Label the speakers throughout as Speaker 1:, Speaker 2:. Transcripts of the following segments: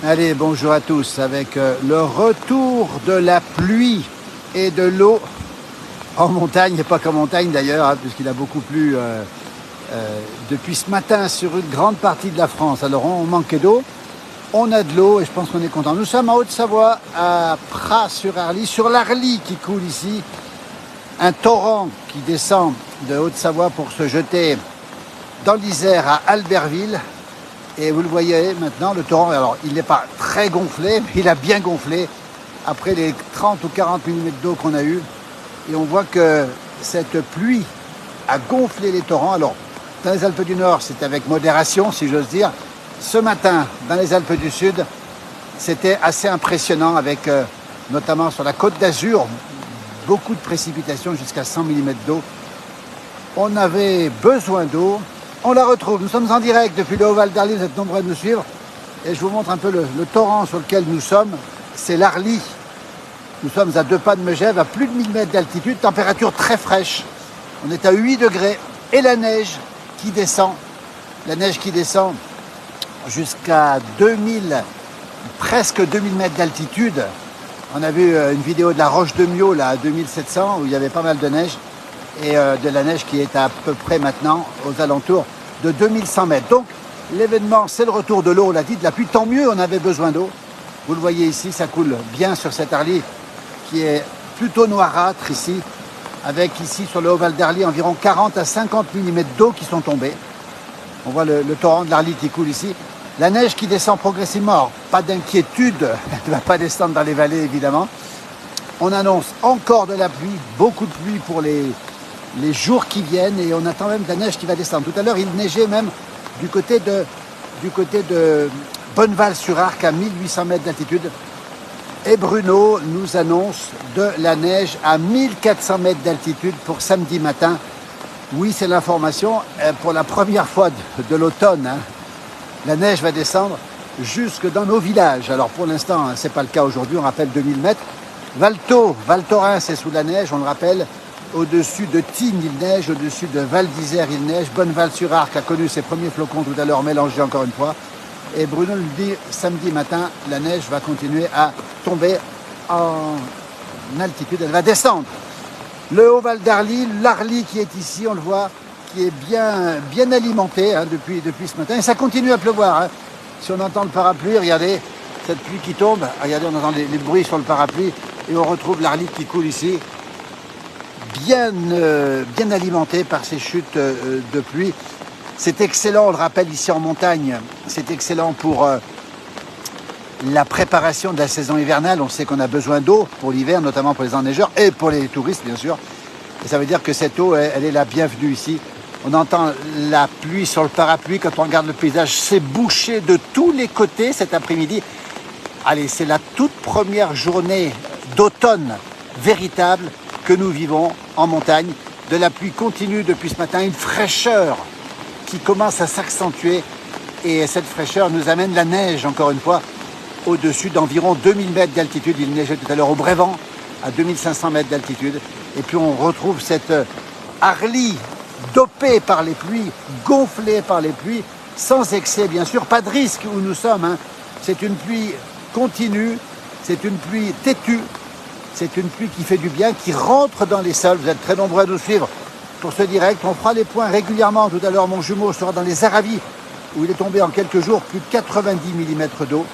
Speaker 1: Allez, bonjour à tous. Avec le retour de la pluie et de l'eau en montagne, et pas qu'en montagne d'ailleurs, hein, puisqu'il a beaucoup plu depuis ce matin sur une grande partie de la France. Alors on manquait d'eau, on a de l'eau et je pense qu'on est content. Nous sommes en Haute-Savoie, à Pras-sur-Arly, sur l'Arly qui coule ici. Un torrent qui descend de Haute-Savoie pour se jeter dans l'Isère à Albertville. Et vous le voyez maintenant, le torrent, alors il n'est pas très gonflé, mais il a bien gonflé après les 30 ou 40 mm d'eau qu'on a eu. Et on voit que cette pluie a gonflé les torrents. Alors, dans les Alpes du Nord, c'est avec modération, si j'ose dire. Ce matin, dans les Alpes du Sud, c'était assez impressionnant avec, notamment sur la Côte d'Azur, beaucoup de précipitations, jusqu'à 100 mm d'eau. On avait besoin d'eau. On la retrouve. Nous sommes en direct depuis le Haut-Val d'Arly. Vous êtes nombreux à nous suivre. Et je vous montre un peu le torrent sur lequel nous sommes. C'est l'Arly. Nous sommes à 2 pas de Megève, à plus de 1000 mètres d'altitude. Température très fraîche. On est à 8 degrés. Et la neige qui descend. La neige qui descend jusqu'à 2000, presque 2000 mètres d'altitude. On a vu une vidéo de la Roche de Mio, là, à 2700, où il y avait pas mal de neige. Et de la neige qui est à peu près maintenant aux alentours de 2100 mètres. Donc l'événement, c'est le retour de l'eau, on l'a dit, de la pluie. Tant mieux, on avait besoin d'eau. Vous le voyez ici, ça coule bien sur cette Arly qui est plutôt noirâtre ici, avec ici sur le Haut-Val d'Arly environ 40 à 50 mm d'eau qui sont tombés. On voit le torrent de l'Arly qui coule ici. La neige qui descend progressivement, alors, pas d'inquiétude, elle ne va pas descendre dans les vallées évidemment. On annonce encore de la pluie, beaucoup de pluie pour les jours qui viennent, et on attend même de la neige qui va descendre. Tout à l'heure, il neigeait même du côté de Bonneval-sur-Arc à 1800 mètres d'altitude. Et Bruno nous annonce de la neige à 1400 mètres d'altitude pour samedi matin. Oui, c'est l'information pour la première fois de l'automne. Hein. La neige va descendre jusque dans nos villages. Alors pour l'instant, hein, ce n'est pas le cas aujourd'hui, on rappelle 2000 mètres. Val Thorens, c'est sous la neige, on le rappelle. Au-dessus de Tignes, il neige. Au-dessus de Val d'Isère, il neige. Bonneval-sur-Arc a connu ses premiers flocons tout à l'heure, mélangés encore une fois. Et Bruno le dit, samedi matin, la neige va continuer à tomber en altitude. Elle va descendre. Le Haut-Val d'Arly, l'Arly qui est ici, on le voit, qui est bien alimenté hein, depuis ce matin. Et ça continue à pleuvoir. Hein. Si on entend le parapluie, regardez, cette pluie qui tombe. Regardez, on entend les bruits sur le parapluie. Et on retrouve l'Arly qui coule ici. Bien alimenté par ces chutes de pluie. C'est excellent, on le rappelle ici en montagne, c'est excellent pour la préparation de la saison hivernale. On sait qu'on a besoin d'eau pour l'hiver, notamment pour les enneigeurs et pour les touristes bien sûr. Et ça veut dire que cette eau, elle est la bienvenue ici. On entend la pluie sur le parapluie, quand on regarde le paysage, c'est bouché de tous les côtés cet après-midi. Allez, c'est la toute première journée d'automne véritable que nous vivons en montagne. De la pluie continue depuis ce matin, une fraîcheur qui commence à s'accentuer. Et cette fraîcheur nous amène la neige, encore une fois, au-dessus d'environ 2000 mètres d'altitude. Il neigeait tout à l'heure au Brévent, à 2500 mètres d'altitude. Et puis on retrouve cette Arly dopée par les pluies, gonflée par les pluies, sans excès bien sûr, pas de risque où nous sommes. Hein. C'est une pluie continue, c'est une pluie têtue. C'est une pluie qui fait du bien, qui rentre dans les sols. Vous êtes très nombreux à nous suivre pour ce direct. On fera les points régulièrement. Tout à l'heure, mon jumeau sera dans les Aravis, où il est tombé en quelques jours plus de 90 mm d'eau.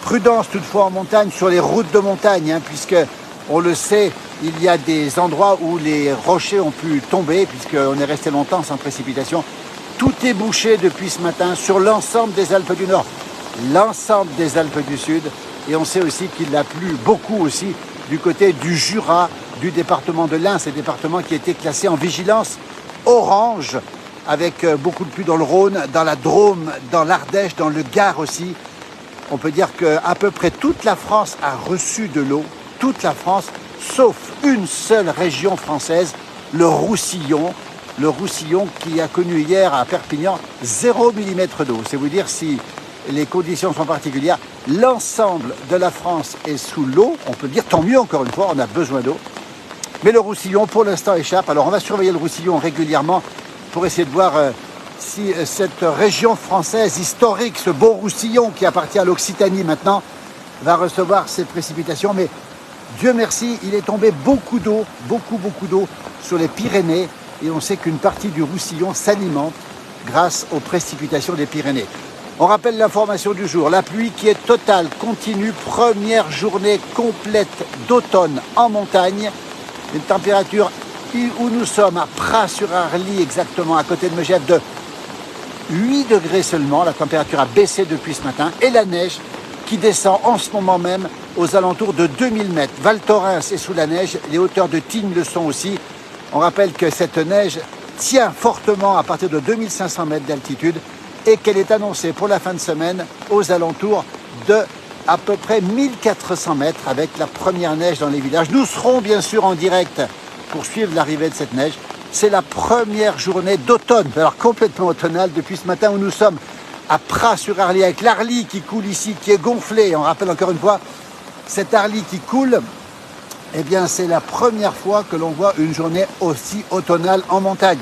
Speaker 1: Prudence toutefois en montagne, sur les routes de montagne, hein, puisque, on le sait, il y a des endroits où les rochers ont pu tomber, puisqu'on est resté longtemps sans précipitation. Tout est bouché depuis ce matin sur l'ensemble des Alpes du Nord, l'ensemble des Alpes du Sud. Et on sait aussi qu'il a plu beaucoup aussi du côté du Jura, du département de l'Ain, ces départements qui étaient classés en vigilance orange, avec beaucoup de pluie dans le Rhône, dans la Drôme, dans l'Ardèche, dans le Gard aussi. On peut dire qu'à peu près toute la France a reçu de l'eau, toute la France, sauf une seule région française, le Roussillon qui a connu hier à Perpignan 0 mm d'eau. C'est vous dire si les conditions sont particulières. L'ensemble de la France est sous l'eau. On peut dire tant mieux, encore une fois, on a besoin d'eau. Mais le Roussillon, pour l'instant, échappe. Alors, on va surveiller le Roussillon régulièrement pour essayer de voir si cette région française historique, ce beau Roussillon qui appartient à l'Occitanie maintenant, va recevoir ces précipitations. Mais Dieu merci, il est tombé beaucoup d'eau, beaucoup d'eau sur les Pyrénées. Et on sait qu'une partie du Roussillon s'alimente grâce aux précipitations des Pyrénées. On rappelle l'information du jour. La pluie qui est totale, continue, première journée complète d'automne en montagne. Une température où nous sommes à Pras-sur-Arly, exactement à côté de Megève, de 8 degrés seulement. La température a baissé depuis ce matin. Et la neige qui descend en ce moment même aux alentours de 2000 mètres. Val Thorens est sous la neige, les hauteurs de Tignes le sont aussi. On rappelle que cette neige tient fortement à partir de 2500 mètres d'altitude et qu'elle est annoncée pour la fin de semaine aux alentours de à peu près 1400 mètres avec la première neige dans les villages. Nous serons bien sûr en direct pour suivre l'arrivée de cette neige. C'est la première journée d'automne, alors complètement automnale depuis ce matin où nous sommes à Pras-sur-Arly avec l'Arly qui coule ici, qui est gonflé. On rappelle encore une fois, cet Arly qui coule, eh bien c'est la première fois que l'on voit une journée aussi automnale en montagne.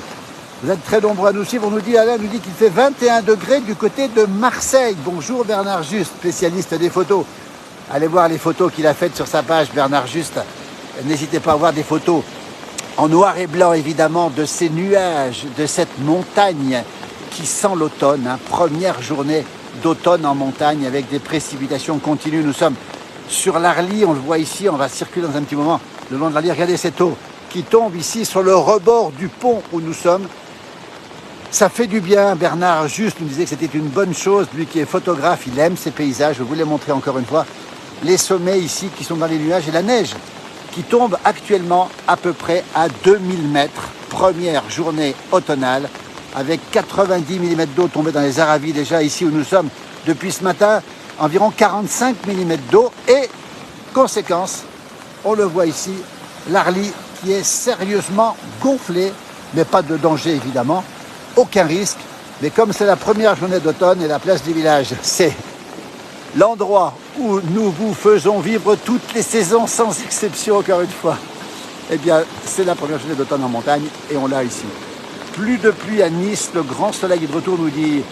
Speaker 1: Vous êtes très nombreux à nous suivre. On nous dit, Alain nous dit qu'il fait 21 degrés du côté de Marseille. Bonjour Bernard Juste, spécialiste des photos. Allez voir les photos qu'il a faites sur sa page, Bernard Juste. N'hésitez pas à voir des photos en noir et blanc, évidemment, de ces nuages, de cette montagne qui sent l'automne. Hein. Première journée d'automne en montagne avec des précipitations continues. Nous sommes sur l'Arly, on le voit ici, on va circuler dans un petit moment le long de l'Arly. Regardez cette eau qui tombe ici sur le rebord du pont où nous sommes. Ça fait du bien. Bernard Juste nous disait que c'était une bonne chose. Lui qui est photographe, il aime ces paysages. Je vous les montrer encore une fois. Les sommets ici qui sont dans les nuages et la neige qui tombe actuellement à peu près à 2000 mètres. Première journée automnale avec 90 mm d'eau tombée dans les Aravis déjà ici où nous sommes depuis ce matin. Environ 45 mm d'eau et conséquence, on le voit ici, l'Arly qui est sérieusement gonflé, mais pas de danger évidemment. Aucun risque, mais comme c'est la première journée d'automne et la place du village, c'est l'endroit où nous vous faisons vivre toutes les saisons sans exception encore une fois. Eh bien, c'est la première journée d'automne en montagne et on l'a ici. Plus de pluie à Nice, le grand soleil est de retour, nous dit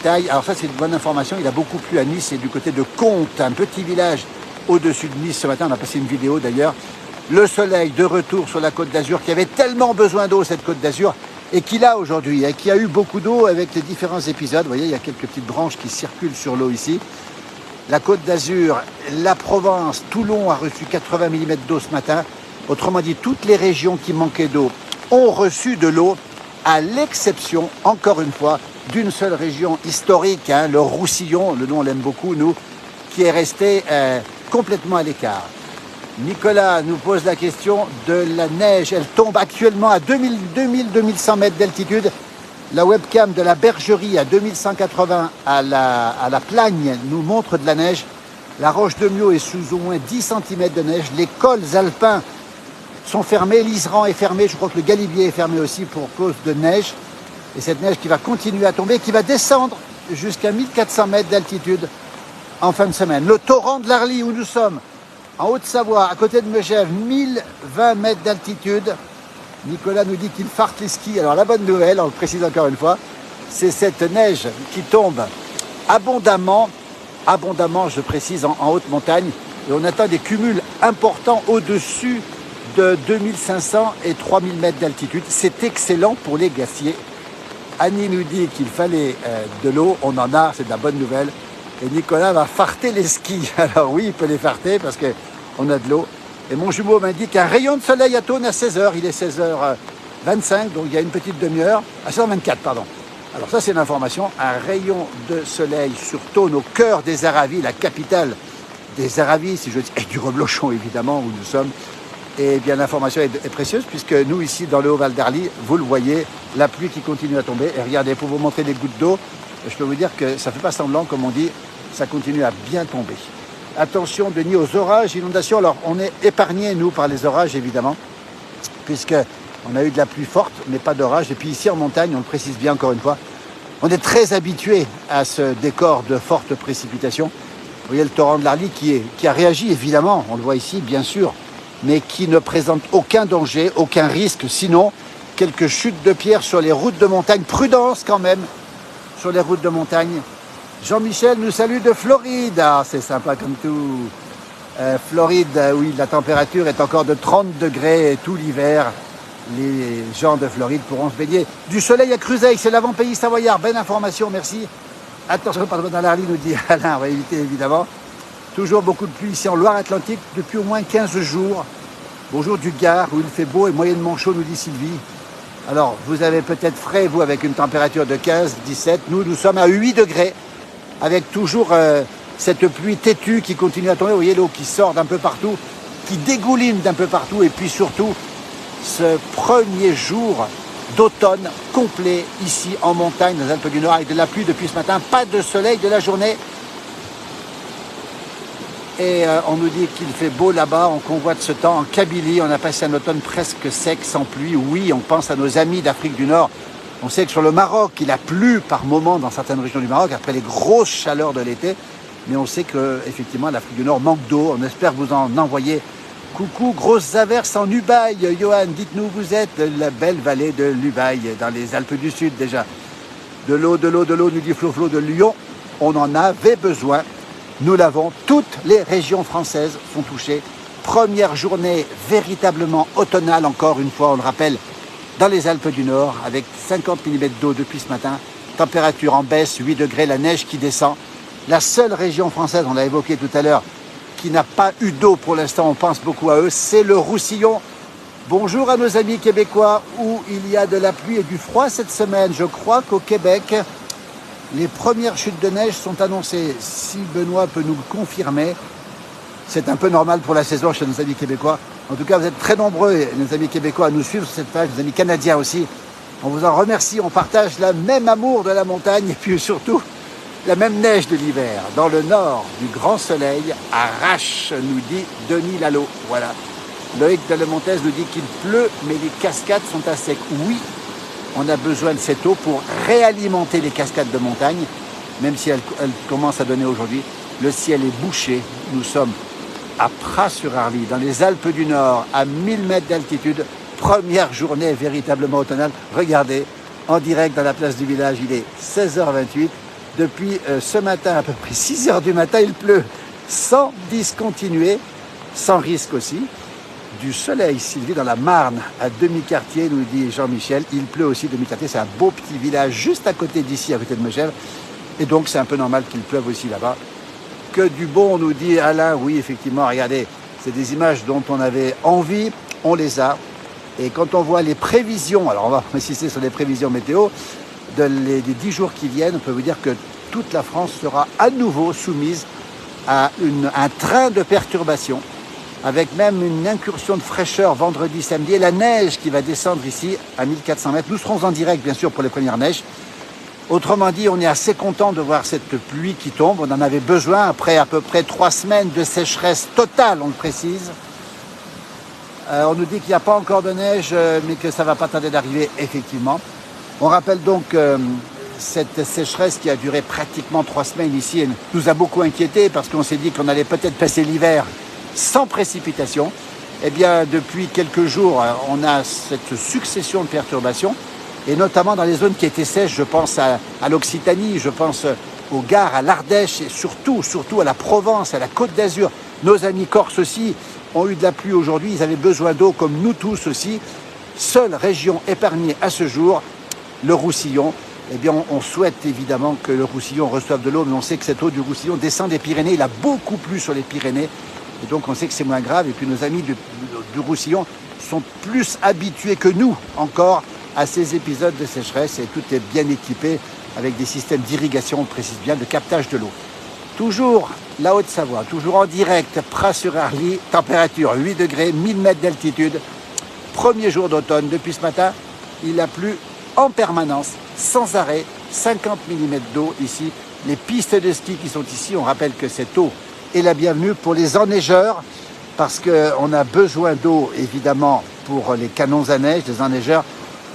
Speaker 1: Taille. Alors ça, c'est une bonne information, il a beaucoup plu à Nice et du côté de Comte, un petit village au-dessus de Nice ce matin. On a passé une vidéo d'ailleurs. Le soleil de retour sur la Côte d'Azur qui avait tellement besoin d'eau, cette Côte d'Azur, et qui l'a aujourd'hui, et qui a eu beaucoup d'eau avec les différents épisodes. Vous voyez, il y a quelques petites branches qui circulent sur l'eau ici. La Côte d'Azur, la Provence, Toulon a reçu 80 mm d'eau ce matin. Autrement dit, toutes les régions qui manquaient d'eau ont reçu de l'eau, à l'exception, encore une fois, d'une seule région historique, hein, le Roussillon, le nom on l'aime beaucoup, nous, qui est resté complètement à l'écart. Nicolas nous pose la question de la neige. Elle tombe actuellement à 2000-2100 mètres d'altitude. La webcam de la bergerie à 2180 à la Plagne nous montre de la neige. La roche de Mio est sous au moins 10 cm de neige. Les cols alpins sont fermés. L'Iseran est fermé. Je crois que le Galibier est fermé aussi pour cause de neige. Et cette neige qui va continuer à tomber, qui va descendre jusqu'à 1400 mètres d'altitude en fin de semaine. Le torrent de l'Arly où nous sommes, en Haute-Savoie, à côté de Megève, 1020 mètres d'altitude. Nicolas nous dit qu'il farte les skis. Alors la bonne nouvelle, on le précise encore une fois, c'est cette neige qui tombe abondamment, je précise, en haute montagne. Et on atteint des cumuls importants au-dessus de 2500 et 3000 mètres d'altitude. C'est excellent pour les glaciers. Annie nous dit qu'il fallait de l'eau. On en a, c'est de la bonne nouvelle. Et Nicolas va farter les skis. Alors oui, il peut les farter parce qu'on a de l'eau. Et mon jumeau m'indique un rayon de soleil à Thônes à 16h. Il est 16h25, donc il y a une petite demi-heure. À 16h24, pardon. Alors ça, c'est l'information. Un rayon de soleil sur Thônes, au cœur des Aravis, la capitale des Aravis, si je dis, et du Reblochon, évidemment, où nous sommes. Et bien, l'information est précieuse, puisque nous, ici, dans le Haut-Val d'Arly, vous le voyez, la pluie qui continue à tomber. Et regardez, pour vous montrer des gouttes d'eau, je peux vous dire que ça ne fait pas semblant, comme on dit, ça continue à bien tomber. Attention, Denis, aux orages, inondations. Alors, on est épargnés, nous, par les orages, évidemment, puisqu'on a eu de la pluie forte, mais pas d'orage. Et puis ici, en montagne, on le précise bien encore une fois, on est très habitué à ce décor de fortes précipitations. Vous voyez le torrent de l'Arly qui a réagi, évidemment, on le voit ici, bien sûr, mais qui ne présente aucun danger, aucun risque. Sinon, quelques chutes de pierres sur les routes de montagne. Prudence quand même sur les routes de montagne. Jean-Michel nous salue de Floride. Ah, c'est sympa comme tout. Floride, oui, la température est encore de 30 degrés tout l'hiver. Les gens de Floride pourront se baigner. Du soleil à Cruzeil, c'est l'avant-pays savoyard. Belle information, merci. Attention, pardon, dans l'Arly, nous dit Alain, on va éviter évidemment. Toujours beaucoup de pluie ici en Loire-Atlantique depuis au moins 15 jours. Bonjour du Gard, où il fait beau et moyennement chaud, nous dit Sylvie. Alors, vous avez peut-être frais, vous, avec une température de 15, 17. Nous sommes à 8 degrés, avec toujours cette pluie têtue qui continue à tomber. Vous voyez l'eau qui sort d'un peu partout, qui dégouline d'un peu partout. Et puis surtout, ce premier jour d'automne complet ici en montagne, dans les Alpes du Nord, avec de la pluie depuis ce matin. Pas de soleil de la journée. Et on nous dit qu'il fait beau là-bas, on convoite ce temps en Kabylie. On a passé un automne presque sec, sans pluie. Oui, on pense à nos amis d'Afrique du Nord. On sait que sur le Maroc, il a plu par moments dans certaines régions du Maroc, après les grosses chaleurs de l'été. Mais on sait qu'effectivement, l'Afrique du Nord manque d'eau. On espère vous en envoyer. Coucou, grosses averses en Ubaye. Johan, dites-nous, vous êtes la belle vallée de l'Ubaye, dans les Alpes du Sud déjà. De l'eau, nous dit Flo de Lyon. On en avait besoin. Nous l'avons, toutes les régions françaises sont touchées. Première journée véritablement automnale, encore une fois, on le rappelle, dans les Alpes du Nord, avec 50 mm d'eau depuis ce matin. Température en baisse, 8 degrés, la neige qui descend. La seule région française, on l'a évoqué tout à l'heure, qui n'a pas eu d'eau pour l'instant, on pense beaucoup à eux, c'est le Roussillon. Bonjour à nos amis québécois, où il y a de la pluie et du froid cette semaine. Je crois qu'au Québec, les premières chutes de neige sont annoncées. Si Benoît peut nous le confirmer, c'est un peu normal pour la saison chez nos amis québécois. En tout cas, vous êtes très nombreux, nos amis québécois, à nous suivre sur cette page, nos amis canadiens aussi. On vous en remercie, on partage le même amour de la montagne et puis surtout la même neige de l'hiver. Dans le nord, du grand soleil arrache, nous dit Denis Lalo. Voilà. Loïc Delemontes nous dit qu'il pleut, mais les cascades sont à sec. Oui, on a besoin de cette eau pour réalimenter les cascades de montagne, même si elles commencent à donner aujourd'hui. Le ciel est bouché. Nous sommes à Pras-sur-Arly, dans les Alpes du Nord, à 1000 mètres d'altitude. Première journée véritablement automnale. Regardez, en direct dans la place du village, il est 16h28. Depuis ce matin, à peu près 6h du matin, il pleut sans discontinuer, sans risque aussi. Du soleil, Sylvie, dans la Marne, à Demi-Quartier, nous dit Jean-Michel. Il pleut aussi, Demi-Quartier, c'est un beau petit village juste à côté d'ici, à côté de Megève. Et donc, c'est un peu normal qu'il pleuve aussi là-bas. Que du bon, nous dit Alain. Oui, effectivement, regardez, c'est des images dont on avait envie, on les a. Et quand on voit les prévisions, alors on va insister sur les prévisions météo, des 10 jours qui viennent, on peut vous dire que toute la France sera à nouveau soumise à un train de perturbations, avec même une incursion de fraîcheur vendredi, samedi, et la neige qui va descendre ici à 1400 mètres. Nous serons en direct, bien sûr, pour les premières neiges. Autrement dit, on est assez content de voir cette pluie qui tombe. On en avait besoin après à peu près 3 semaines de sécheresse totale, on le précise. On nous dit qu'il n'y a pas encore de neige, mais que ça ne va pas tarder d'arriver, effectivement. On rappelle donc cette sécheresse qui a duré pratiquement 3 semaines ici et nous a beaucoup inquiétés parce qu'on s'est dit qu'on allait peut-être passer l'hiver sans précipitation. Eh bien, depuis quelques jours, on a cette succession de perturbations, et notamment dans les zones qui étaient sèches. Je pense à l'Occitanie, je pense au Gard, à l'Ardèche, et surtout à la Provence, à la Côte d'Azur. Nos amis corses aussi ont eu de la pluie aujourd'hui, ils avaient besoin d'eau comme nous tous aussi. Seule région épargnée à ce jour, le Roussillon. Eh bien, on souhaite évidemment que le Roussillon reçoive de l'eau, mais on sait que cette eau du Roussillon descend des Pyrénées. Il a beaucoup plu sur les Pyrénées. Et donc, on sait que c'est moins grave. Et puis, nos amis du Roussillon sont plus habitués que nous encore à ces épisodes de sécheresse. Et tout est bien équipé avec des systèmes d'irrigation, on précise bien, de captage de l'eau. Toujours la Haute-Savoie, toujours en direct, Pras-sur-Arly, température 8 degrés, 1000 mètres d'altitude. Premier jour d'automne. Depuis ce matin, il a plu en permanence, sans arrêt, 50 mm d'eau ici. Les pistes de ski qui sont ici, on rappelle que cette eau est la bienvenue pour les enneigeurs, parce qu'on a besoin d'eau, évidemment, pour les canons à neige, les enneigeurs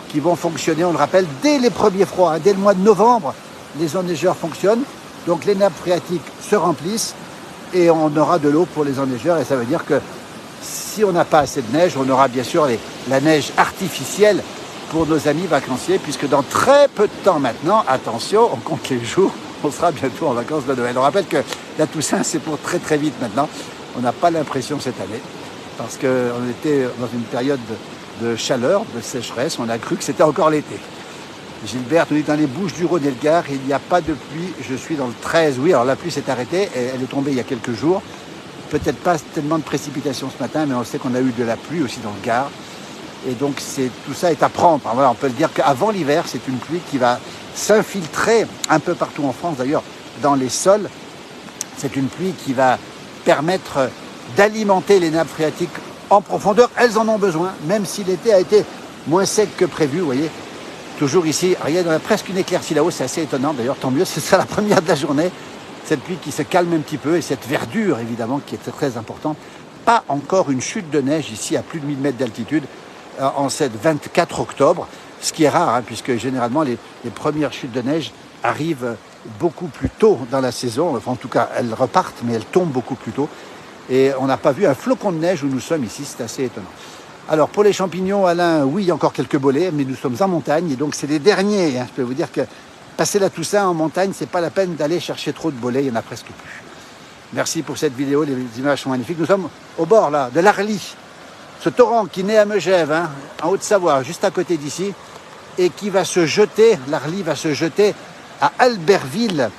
Speaker 1: qui vont fonctionner, on le rappelle, dès les premiers froids, dès le mois de novembre, les enneigeurs fonctionnent. Donc les nappes phréatiques se remplissent et on aura de l'eau pour les enneigeurs. Et ça veut dire que si on n'a pas assez de neige, on aura bien sûr la neige artificielle pour nos amis vacanciers, puisque dans très peu de temps maintenant, attention, on compte les jours, on sera bientôt en vacances de Noël. On rappelle que la Toussaint, c'est pour très très vite maintenant. On n'a pas l'impression cette année, parce qu'on était dans une période de chaleur, de sécheresse, on a cru que c'était encore l'été. Gilbert, on est dans les Bouches-du-Rhône et le Gard, il n'y a pas de pluie, je suis dans le 13. Oui, alors la pluie s'est arrêtée, elle est tombée il y a quelques jours. Peut-être pas tellement de précipitations ce matin, mais on sait qu'on a eu de la pluie aussi dans le Gard. Et donc tout ça est à prendre. Alors voilà, on peut le dire qu'avant l'hiver, c'est une pluie qui va s'infiltrer un peu partout en France, d'ailleurs dans les sols. C'est une pluie qui va permettre d'alimenter les nappes phréatiques en profondeur. Elles en ont besoin, même si l'été a été moins sec que prévu, vous voyez. Toujours ici, regarde, on a presque une éclaircie là-haut, c'est assez étonnant d'ailleurs, tant mieux, c'est ça la première de la journée. Cette pluie qui se calme un petit peu et cette verdure évidemment qui est très importante. Pas encore une chute de neige ici à plus de 1000 mètres d'altitude en cette 24 octobre, ce qui est rare puisque généralement les premières chutes de neige arrivent beaucoup plus tôt dans la saison. Enfin, en tout cas, elles repartent mais elles tombent beaucoup plus tôt. Et on n'a pas vu un flocon de neige où nous sommes ici, c'est assez étonnant. Alors pour les champignons, Alain, oui, il y a encore quelques bolets, mais nous sommes en montagne et donc c'est les derniers. Je peux vous dire que passer la Toussaint en montagne, c'est pas la peine d'aller chercher trop de bolets, il y en a presque plus. Merci pour cette vidéo, les images sont magnifiques. Nous sommes au bord là de l'Arly, ce torrent qui naît à Megève, en Haute-Savoie, juste à côté d'ici, et qui va se jeter, l'Arly va se jeter à Albertville,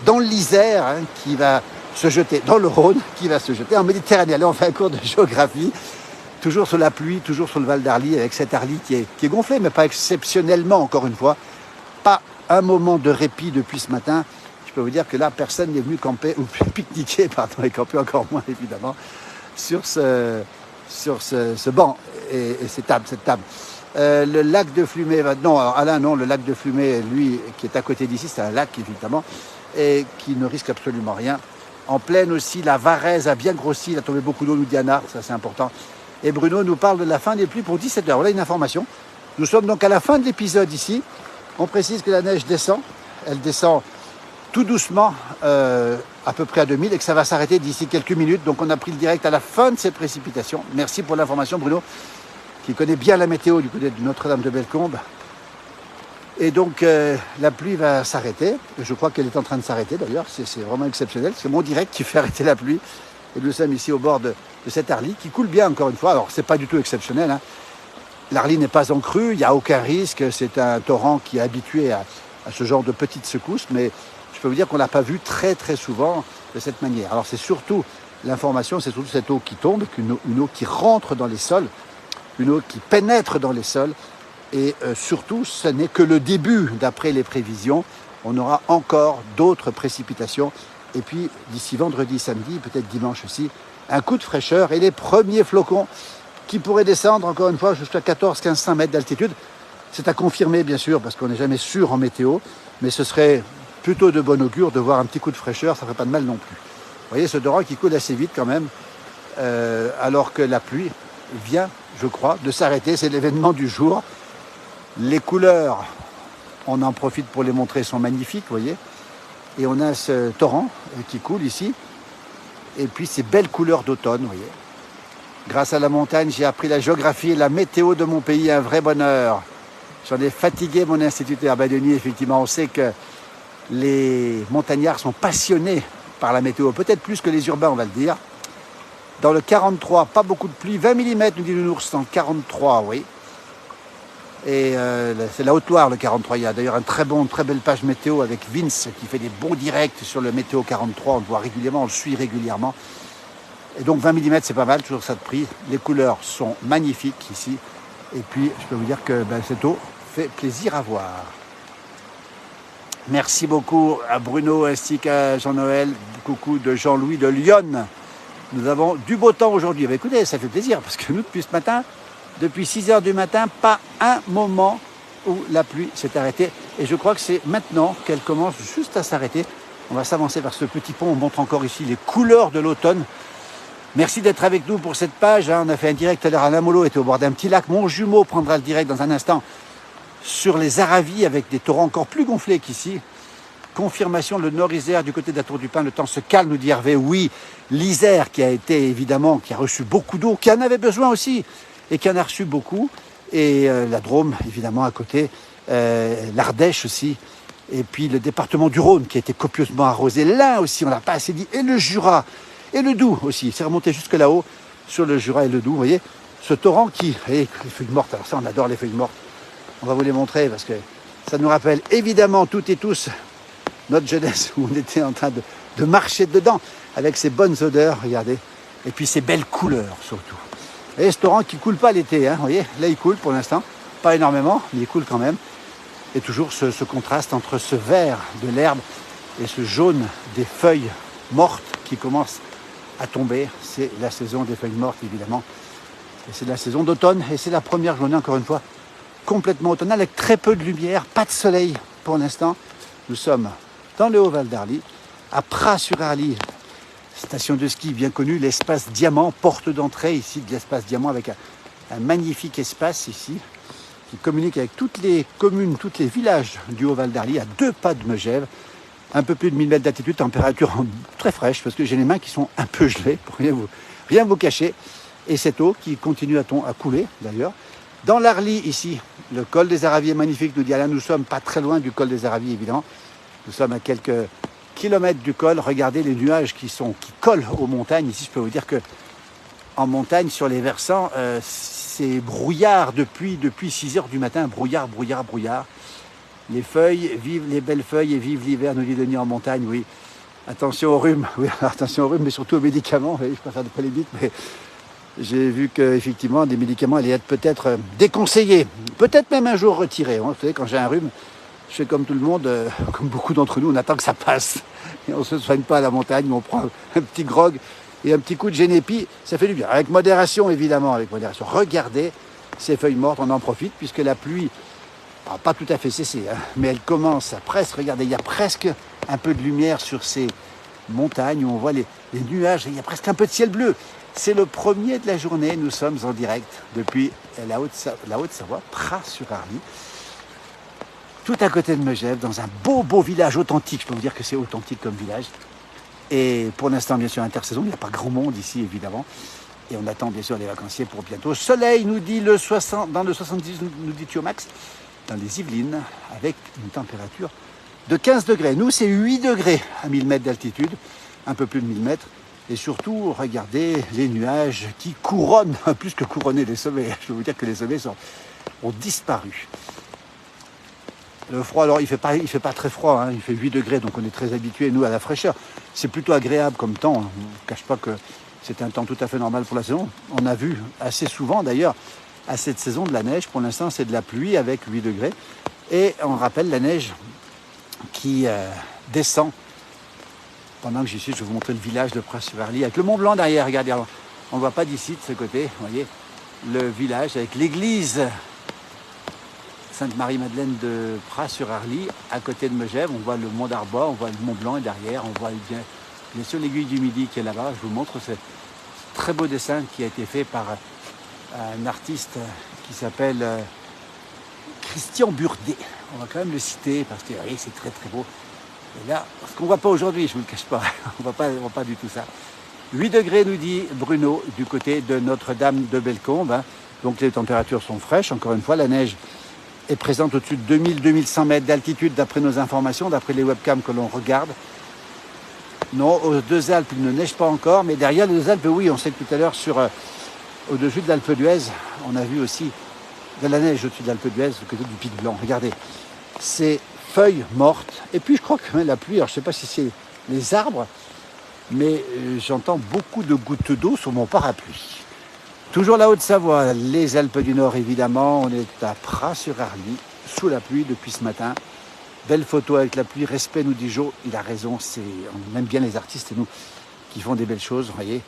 Speaker 1: dans l'Isère, qui va se jeter dans le Rhône, qui va se jeter en Méditerranée. Allez, on fait un cours de géographie. Toujours sous la pluie, toujours sur le Val d'Arly, avec cet Arly qui est gonflé, mais pas exceptionnellement, encore une fois. Pas un moment de répit depuis ce matin. Je peux vous dire que là, personne n'est venu camper, ou pique-niquer, pardon, et camper encore moins, évidemment, sur ce banc et cette table. Le lac de Flumet, non, alors Alain, non, le lac de Flumet, lui, qui est à côté d'ici, c'est un lac, évidemment, et qui ne risque absolument rien. En plaine aussi, la Varèse a bien grossi, il a tombé beaucoup d'eau, nous dit Anna, ça c'est important. Et Bruno nous parle de la fin des pluies pour 17h. Voilà une information. Nous sommes donc à la fin de l'épisode ici. On précise que la neige descend. Elle descend tout doucement, à peu près à 2000, et que ça va s'arrêter d'ici quelques minutes. Donc on a pris le direct à la fin de ces précipitations. Merci pour l'information, Bruno, qui connaît bien la météo du côté de Notre-Dame-de-Bellecombe. Et donc la pluie va s'arrêter. Je crois qu'elle est en train de s'arrêter d'ailleurs. C'est vraiment exceptionnel. C'est mon direct qui fait arrêter la pluie. Et nous sommes ici au bord de cet Arly qui coule bien encore une fois. Alors c'est pas du tout exceptionnel. L'Arly n'est pas en crue, il n'y a aucun risque. C'est un torrent qui est habitué à ce genre de petites secousses. Mais je peux vous dire qu'on l'a pas vu très très souvent de cette manière. Alors c'est surtout l'information, c'est surtout cette eau qui tombe, une eau qui rentre dans les sols, une eau qui pénètre dans les sols. Et surtout, ce n'est que le début d'après les prévisions. On aura encore d'autres précipitations. Et puis, d'ici vendredi, samedi, peut-être dimanche aussi, un coup de fraîcheur et les premiers flocons qui pourraient descendre, encore une fois, jusqu'à 14-15 mètres d'altitude. C'est à confirmer, bien sûr, parce qu'on n'est jamais sûr en météo, mais ce serait plutôt de bon augure de voir un petit coup de fraîcheur, ça ne ferait pas de mal non plus. Vous voyez, ce torrent qui coule assez vite quand même, alors que la pluie vient, je crois, de s'arrêter. C'est l'événement du jour. Les couleurs, on en profite pour les montrer, sont magnifiques, vous voyez. Et on a ce torrent qui coule ici. Et puis ces belles couleurs d'automne, vous voyez. Grâce à la montagne, j'ai appris la géographie et la météo de mon pays, un vrai bonheur. J'en ai fatigué mon instituteur. Denis, effectivement, on sait que les montagnards sont passionnés par la météo, peut-être plus que les urbains, on va le dire. Dans le 43, pas beaucoup de pluie, 20 mm, nous dit le Nounours, dans le 43, oui. Et c'est la Haute-Loire, le 43. Il y a d'ailleurs une très belle page météo avec Vince qui fait des bons directs sur le météo 43. On le voit régulièrement, on le suit régulièrement. Et donc 20 mm, c'est pas mal, toujours ça de prix. Les couleurs sont magnifiques ici. Et puis, je peux vous dire que cette eau fait plaisir à voir. Merci beaucoup à Bruno ainsi qu'à Jean-Noël. Coucou de Jean-Louis de Lyon. Nous avons du beau temps aujourd'hui. Écoutez, ça fait plaisir parce que nous, depuis ce matin, depuis 6 heures du matin, pas un moment où la pluie s'est arrêtée. Et je crois que c'est maintenant qu'elle commence juste à s'arrêter. On va s'avancer vers ce petit pont. On montre encore ici les couleurs de l'automne. Merci d'être avec nous pour cette page. On a fait un direct tout à l'heure. Alain Mollo était au bord d'un petit lac. Mon jumeau prendra le direct dans un instant sur les Aravis avec des torrents encore plus gonflés qu'ici. Confirmation, le Nord-Isère du côté de la Tour du Pin. Le temps se calme, nous dit Hervé. Oui, l'Isère qui a été évidemment, qui a reçu beaucoup d'eau, qui en avait besoin aussi et qui en a reçu beaucoup. et la Drôme, évidemment, à côté, l'Ardèche aussi, et puis le département du Rhône qui a été copieusement arrosé. L'Ain aussi, on l'a pas assez dit, et le Jura, et le Doubs aussi. C'est remonté jusque là-haut, sur le Jura et le Doubs, vous voyez, ce torrent qui... Et les feuilles mortes, alors ça, on adore les feuilles mortes. On va vous les montrer parce que ça nous rappelle évidemment toutes et tous notre jeunesse où on était en train de marcher dedans avec ces bonnes odeurs, regardez, et puis ces belles couleurs surtout. Et ce torrent qui ne coule pas l'été, hein, vous voyez, là il coule pour l'instant, pas énormément, mais il coule quand même. Et toujours ce contraste entre ce vert de l'herbe et ce jaune des feuilles mortes qui commencent à tomber. C'est la saison des feuilles mortes évidemment. Et c'est la saison d'automne et c'est la première journée encore une fois complètement automnale avec très peu de lumière, pas de soleil pour l'instant. Nous sommes dans le Haut-Val d'Arly, à Pras-sur-Arly, station de ski bien connue, l'espace Diamant, porte d'entrée ici de l'espace Diamant avec un magnifique espace ici qui communique avec toutes les communes, tous les villages du Haut-Val d'Arly à 2 pas de Megève, un peu plus de 1000 mètres d'altitude, température très fraîche parce que j'ai les mains qui sont un peu gelées pour rien vous cacher. Et cette eau qui continue à couler d'ailleurs. Dans l'Arly ici, le col des Araviers magnifique, nous dit Alain, nous sommes pas très loin du col des Araviers évidemment. Nous sommes à quelques kilomètres du col. Regardez les nuages qui collent aux montagnes. Ici, je peux vous dire que en montagne, sur les versants, c'est brouillard depuis 6 heures du matin. Brouillard. Les feuilles, vivent les belles feuilles et vive l'hiver, nous dit Denis en montagne, oui. Attention au rhume, mais surtout aux médicaments. Oui, je préfère ne pas les dire, mais j'ai vu qu'effectivement, des médicaments allaient être peut-être déconseillés, peut-être même un jour retirés. Vous savez, quand j'ai un rhume, je fais comme tout le monde, comme beaucoup d'entre nous, on attend que ça passe. Et on ne se soigne pas à la montagne, on prend un petit grog et un petit coup de génépi, ça fait du bien. Avec modération, évidemment, avec modération. Regardez ces feuilles mortes, on en profite, puisque la pluie n'a pas tout à fait cessé, hein, mais elle commence à presque, regardez, il y a presque un peu de lumière sur ces montagnes où on voit les nuages, il y a presque un peu de ciel bleu. C'est le premier de la journée, nous sommes en direct depuis la Haute-Savoie, Pras-sur-Arly, tout à côté de Megève, dans un beau village authentique. Je peux vous dire que c'est authentique comme village. Et pour l'instant, bien sûr, intersaison, il n'y a pas grand monde ici, évidemment. Et on attend bien sûr les vacanciers pour bientôt. Soleil, nous dit dans le 70, nous dit Thiomax, dans les Yvelines, avec une température de 15 degrés. Nous, c'est 8 degrés à 1000 mètres d'altitude, un peu plus de 1000 mètres. Et surtout, regardez les nuages qui couronnent, plus que couronner les sommets. Je peux vous dire que les sommets ont disparu. Le froid, alors il fait pas très froid, hein, il fait 8 degrés, donc on est très habitués, nous, à la fraîcheur. C'est plutôt agréable comme temps. On ne cache pas que c'est un temps tout à fait normal pour la saison. On a vu assez souvent, d'ailleurs, à cette saison de la neige. Pour l'instant, c'est de la pluie avec 8 degrés. Et on rappelle la neige qui descend. Pendant que j'y suis, je vais vous montrer le village de Pras-sur-Arly avec le Mont Blanc derrière. Regardez, on ne voit pas d'ici, de ce côté. Vous voyez, le village avec l'église Sainte-Marie-Madeleine de Pras-sur-Arly, à côté de Megève. On voit le Mont d'Arbois, on voit le Mont Blanc et derrière, on voit bien sûr l'aiguille du Midi qui est là-bas. Je vous montre ce très beau dessin qui a été fait par un artiste qui s'appelle Christian Burdet. On va quand même le citer parce que oui, c'est très beau. Et là, ce qu'on ne voit pas aujourd'hui, je ne vous le cache pas, on ne voit pas du tout ça. 8 degrés, nous dit Bruno, du côté de Notre-Dame de Bellecombe. Hein. Donc les températures sont fraîches. Encore une fois, la neige est présente au-dessus de 2000-2100 mètres d'altitude, d'après nos informations, d'après les webcams que l'on regarde. Non, aux Deux Alpes, il ne neige pas encore, mais derrière les Deux Alpes, oui, on sait que tout à l'heure, au-dessus de l'Alpe d'Huez, on a vu aussi de la neige au-dessus de l'Alpe d'Huez, du côté du Pic Blanc. Regardez, c'est feuilles mortes. Et puis je crois que la pluie, alors je ne sais pas si c'est les arbres, mais j'entends beaucoup de gouttes d'eau sur mon parapluie. Toujours la Haute-Savoie, les Alpes du Nord évidemment, on est à Pras-sur-Arly, sous la pluie depuis ce matin. Belle photo avec la pluie, respect nous dit Jo, il a raison, on aime bien les artistes et nous qui font des belles choses, vous voyez.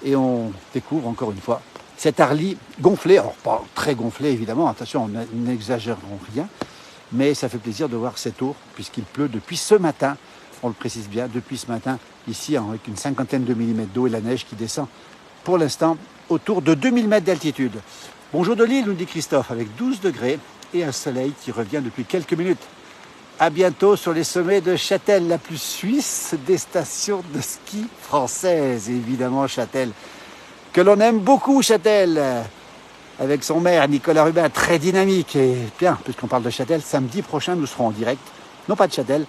Speaker 1: Et on découvre encore une fois cet Arly gonflé, alors pas très gonflé évidemment, attention, on n'exagérons rien, mais ça fait plaisir de voir cette eau, puisqu'il pleut depuis ce matin, on le précise bien, depuis ce matin, ici avec une 50aine de millimètres d'eau et la neige qui descend pour l'instant autour de 2000 mètres d'altitude. Bonjour de Lille, nous dit Christophe, avec 12 degrés et un soleil qui revient depuis quelques minutes. À bientôt sur les sommets de Châtel, la plus suisse des stations de ski françaises, évidemment Châtel, que l'on aime beaucoup Châtel. avec son maire Nicolas Rubin, très dynamique. Et bien, puisqu'on parle de Châtel, samedi prochain, nous serons en direct, non pas de Châtel,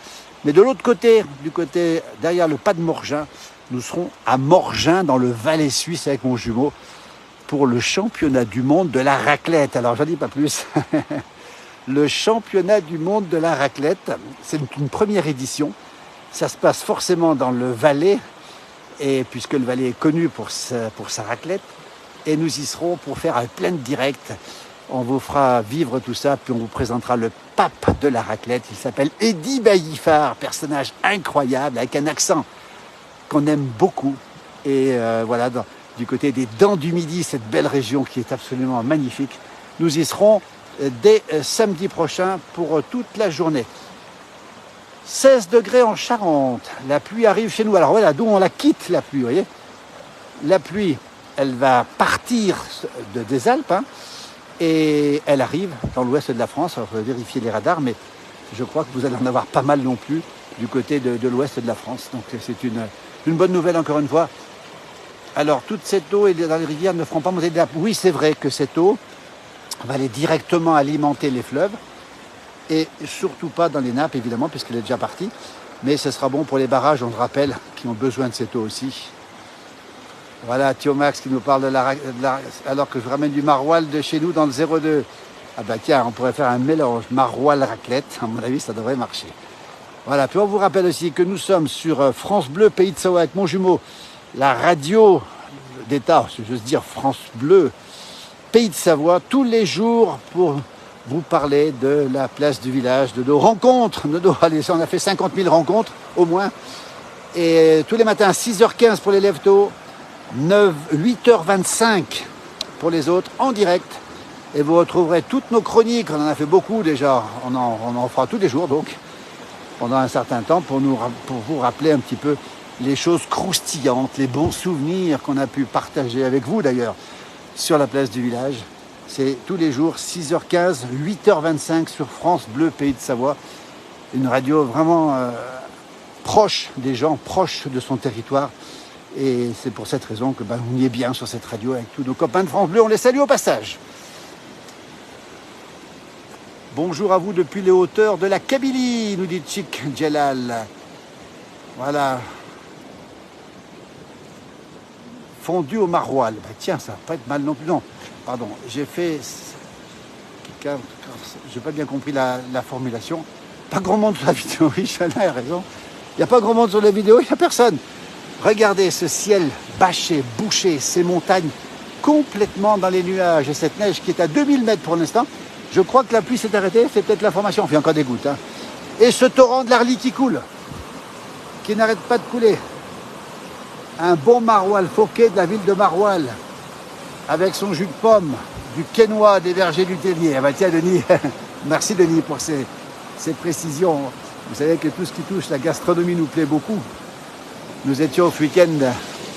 Speaker 1: mais de l'autre côté, du côté derrière le pas de Morgin. Nous serons à Morgin, dans le Valais suisse, avec mon jumeau, pour le championnat du monde de la raclette. Alors, j'en dis pas plus. Le championnat du monde de la raclette, c'est une première édition. Ça se passe forcément dans le Valais, et puisque le Valais est connu pour sa raclette. Et nous y serons pour faire un plein direct. On vous fera vivre tout ça, puis on vous présentera le pape de la raclette. Il s'appelle Eddy Baillifard, personnage incroyable, avec un accent qu'on aime beaucoup. Et voilà, du côté des Dents du Midi, cette belle région qui est absolument magnifique. Nous y serons dès samedi prochain pour toute la journée. 16 degrés en Charente, la pluie arrive chez nous. Alors voilà, d'où on la quitte la pluie, vous voyez. La pluie, elle va partir des Alpes, hein, et elle arrive dans l'ouest de la France. Alors, il faut vérifier les radars, mais je crois que vous allez en avoir pas mal non plus du côté de l'ouest de la France. Donc c'est une bonne nouvelle encore une fois. Alors toute cette eau dans les rivières ne feront pas monter de la pluie. Oui, c'est vrai que cette eau va aller directement alimenter les fleuves, et surtout pas dans les nappes évidemment, puisqu'elle est déjà partie. Mais ce sera bon pour les barrages, on le rappelle, qui ont besoin de cette eau aussi. Voilà, Thiomax qui nous parle alors que je ramène du maroilles de chez nous dans le 02. Ah bah tiens, on pourrait faire un mélange maroilles-raclette, à mon avis ça devrait marcher. Voilà, puis on vous rappelle aussi que nous sommes sur France Bleu, Pays de Savoie, avec mon jumeau, la radio d'État, si j'ose dire France Bleu, Pays de Savoie, tous les jours pour vous parler de la place du village, de nos rencontres. On a fait 50 000 rencontres au moins. Et tous les matins, 6h15 pour les lève-tôt, 8h25 pour les autres, en direct. Et vous retrouverez toutes nos chroniques. On en a fait beaucoup déjà. On en fera tous les jours donc, pendant un certain temps, pour vous rappeler un petit peu les choses croustillantes, les bons souvenirs qu'on a pu partager avec vous d'ailleurs sur la place du village. C'est tous les jours, 6h15, 8h25 sur France Bleu, Pays de Savoie. Une radio vraiment proche des gens, proche de son territoire. Et c'est pour cette raison que on y est bien sur cette radio avec tous nos copains de France Bleu. On les salue au passage. Bonjour à vous depuis les hauteurs de la Kabylie, nous dit Chik Djelal. Voilà. Fondu au maroilles. Tiens, ça va pas être mal non plus. Non, pardon, j'ai fait... J'ai pas bien compris la formulation. Pas grand monde sur la vidéo, Richard a raison. Il n'y a pas grand monde sur la vidéo, il n'y a personne. Regardez ce ciel bâché, bouché, ces montagnes complètement dans les nuages et cette neige qui est à 2000 mètres pour l'instant. Je crois que la pluie s'est arrêtée, c'est peut-être l'information, on fait encore des gouttes. Hein. Et ce torrent de l'Arly qui coule, qui n'arrête pas de couler. Un bon maroilles, Fauquet de la ville de Maroilles, avec son jus de pomme, du quénois des vergers du Tellier. Ah bah tiens Denis, merci Denis pour ces précisions. Vous savez que tout ce qui touche la gastronomie nous plaît beaucoup. Nous étions ce week-end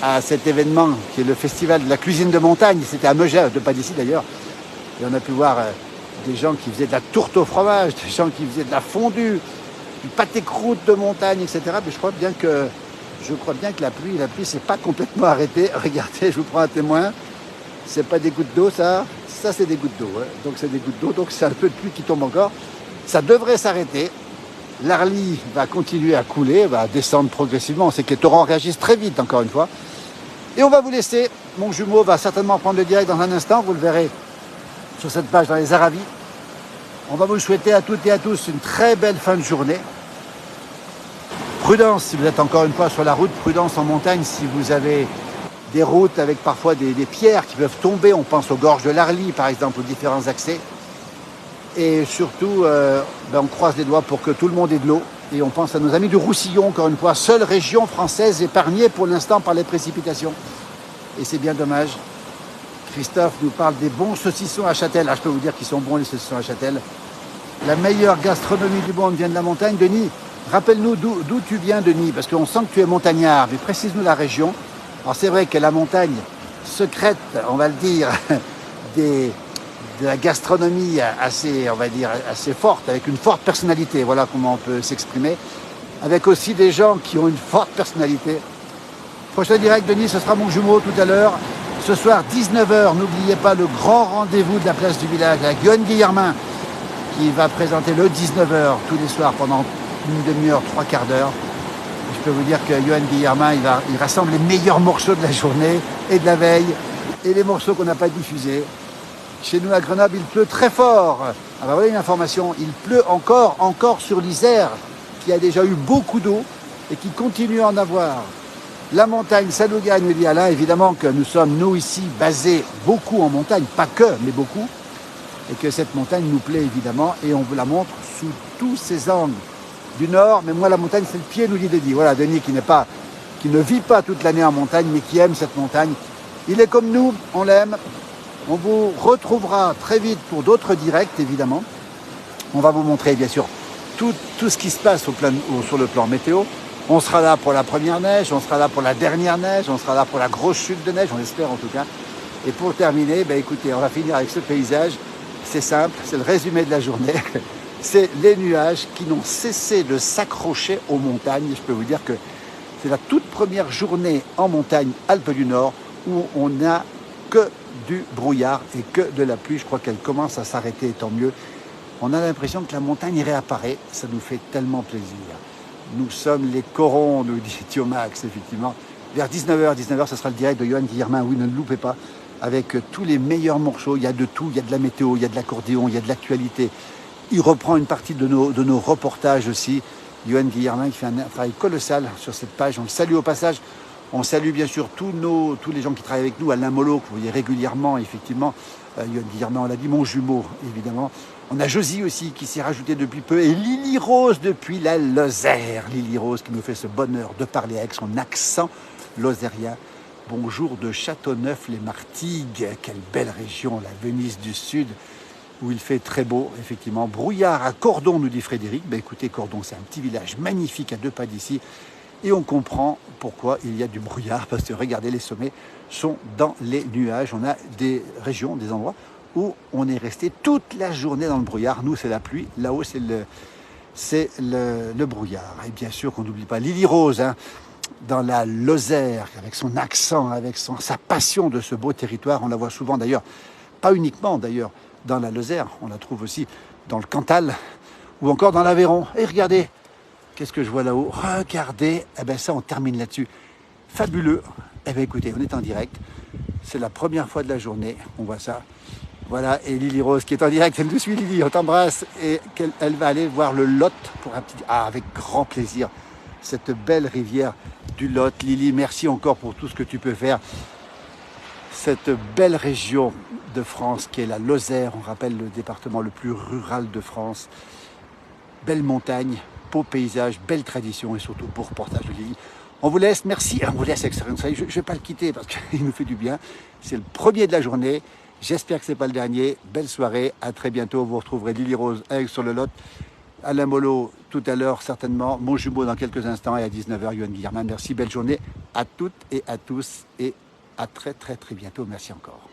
Speaker 1: à cet événement qui est le festival de la cuisine de montagne. C'était à Megève, de pas d'ici d'ailleurs. Et on a pu voir des gens qui faisaient de la tourte au fromage, des gens qui faisaient de la fondue, du pâté croûte de montagne, etc. Mais je crois bien que la pluie s'est pas complètement arrêtée. Regardez, je vous prends un témoin. C'est pas des gouttes d'eau, ça c'est des gouttes d'eau. Hein. Donc c'est des gouttes d'eau, donc c'est un peu de pluie qui tombe encore. Ça devrait s'arrêter. L'Arly va continuer à couler, va descendre progressivement. On sait que les torrents réagissent très vite, encore une fois. Et on va vous laisser. Mon jumeau va certainement prendre le direct dans un instant. Vous le verrez sur cette page dans les Aravis. On va vous souhaiter à toutes et à tous une très belle fin de journée. Prudence si vous êtes encore une fois sur la route. Prudence en montagne si vous avez des routes avec parfois des pierres qui peuvent tomber. On pense aux gorges de l'Arly, par exemple, aux différents accès. Et surtout, on croise les doigts pour que tout le monde ait de l'eau. Et on pense à nos amis du Roussillon, encore une fois, seule région française épargnée pour l'instant par les précipitations. Et c'est bien dommage. Christophe nous parle des bons saucissons à Châtel. Ah, je peux vous dire qu'ils sont bons les saucissons à Châtel. La meilleure gastronomie du monde vient de la montagne. Denis, rappelle-nous d'où tu viens, Denis, parce qu'on sent que tu es montagnard, mais précise-nous la région. Alors c'est vrai que la montagne secrète, on va le dire, de la gastronomie assez, on va dire, assez forte, avec une forte personnalité. Voilà comment on peut s'exprimer. Avec aussi des gens qui ont une forte personnalité. Prochain direct, Denis, ce sera mon jumeau tout à l'heure. Ce soir, 19 h, n'oubliez pas le grand rendez-vous de la place du village avec Johan Guillermin qui va présenter le 19 h tous les soirs pendant une demi-heure, 3/4 d'heure. Je peux vous dire que Johan Guillermin, il rassemble les meilleurs morceaux de la journée et de la veille et les morceaux qu'on n'a pas diffusés. Chez nous à Grenoble, il pleut très fort. Ah bah voilà une information, il pleut encore sur l'Isère, qui a déjà eu beaucoup d'eau et qui continue à en avoir. La montagne, ça nous gagne, nous dit Alain. Évidemment que nous sommes, nous ici, basés beaucoup en montagne, pas que, mais beaucoup. Et que cette montagne nous plaît évidemment et on vous la montre sous tous ses angles. Du nord, mais moi la montagne c'est le pied, nous dit Denis. Voilà, Denis qui ne vit pas toute l'année en montagne, mais qui aime cette montagne. Il est comme nous, on l'aime. On vous retrouvera très vite pour d'autres directs, évidemment. On va vous montrer, bien sûr, tout ce qui se passe sur le plan météo. On sera là pour la première neige, on sera là pour la dernière neige, on sera là pour la grosse chute de neige, on espère en tout cas. Et pour terminer, écoutez, on va finir avec ce paysage. C'est simple, c'est le résumé de la journée. C'est les nuages qui n'ont cessé de s'accrocher aux montagnes. Je peux vous dire que c'est la toute première journée en montagne Alpes du Nord où on n'a que du brouillard et que de la pluie. Je crois qu'elle commence à s'arrêter, tant mieux. On a l'impression que la montagne réapparaît. Ça nous fait tellement plaisir. Nous sommes les corons, nous dit Thiomax, effectivement. Vers 19 h, ce sera le direct de Johan Guillermin. Oui, ne le loupez pas. Avec tous les meilleurs morceaux. Il y a de tout. Il y a de la météo, il y a de l'accordéon, il y a de l'actualité. Il reprend une partie de nos reportages aussi. Johan Guillermin qui fait un travail colossal sur cette page. On le salue au passage. On salue bien sûr tous les gens qui travaillent avec nous. Alain Molot, que vous voyez régulièrement, effectivement. Johan Guillermin, on l'a dit, mon jumeau, évidemment. On a Josie aussi qui s'est rajouté depuis peu. Et Lily Rose depuis la Lozère. Lily Rose qui nous fait ce bonheur de parler avec son accent lozérien. Bonjour de Châteauneuf-les-Martigues. Quelle belle région, la Venise du Sud, où il fait très beau, effectivement. Brouillard à Cordon, nous dit Frédéric. Écoutez, Cordon, c'est un petit village magnifique à 2 pas d'ici. Et on comprend pourquoi il y a du brouillard, parce que regardez, les sommets sont dans les nuages. On a des régions, des endroits où on est resté toute la journée dans le brouillard. Nous, c'est la pluie. Là-haut, c'est le brouillard. Et bien sûr qu'on n'oublie pas Lily Rose, dans la Lozère, avec son accent, avec sa passion de ce beau territoire. On la voit souvent d'ailleurs, pas uniquement d'ailleurs dans la Lozère, on la trouve aussi dans le Cantal ou encore dans l'Aveyron. Et regardez, qu'est-ce que je vois là-haut? Regardez, ça on termine là-dessus. Fabuleux. Écoutez, on est en direct. C'est la première fois de la journée, on voit ça. Voilà, et Lily Rose qui est en direct. Elle nous suit, Lily, on t'embrasse. Et elle va aller voir le Lot pour un petit... avec grand plaisir. Cette belle rivière du Lot. Lily, merci encore pour tout ce que tu peux faire. Cette belle région de France qui est la Lozère, on rappelle le département le plus rural de France. Belle montagne, beau paysage, belle tradition et surtout beau reportage de Lily. On vous laisse, merci. On vous laisse avec Serena. Je ne vais pas le quitter parce qu'il nous fait du bien. C'est le premier de la journée. J'espère que ce n'est pas le dernier. Belle soirée, à très bientôt. Vous retrouverez Lily Rose avec sur le Lot. Alain Molot tout à l'heure certainement. Mon jumeau dans quelques instants et à 19 h, Johan Guillermin. Merci, belle journée à toutes et à tous et à très bientôt. Merci encore.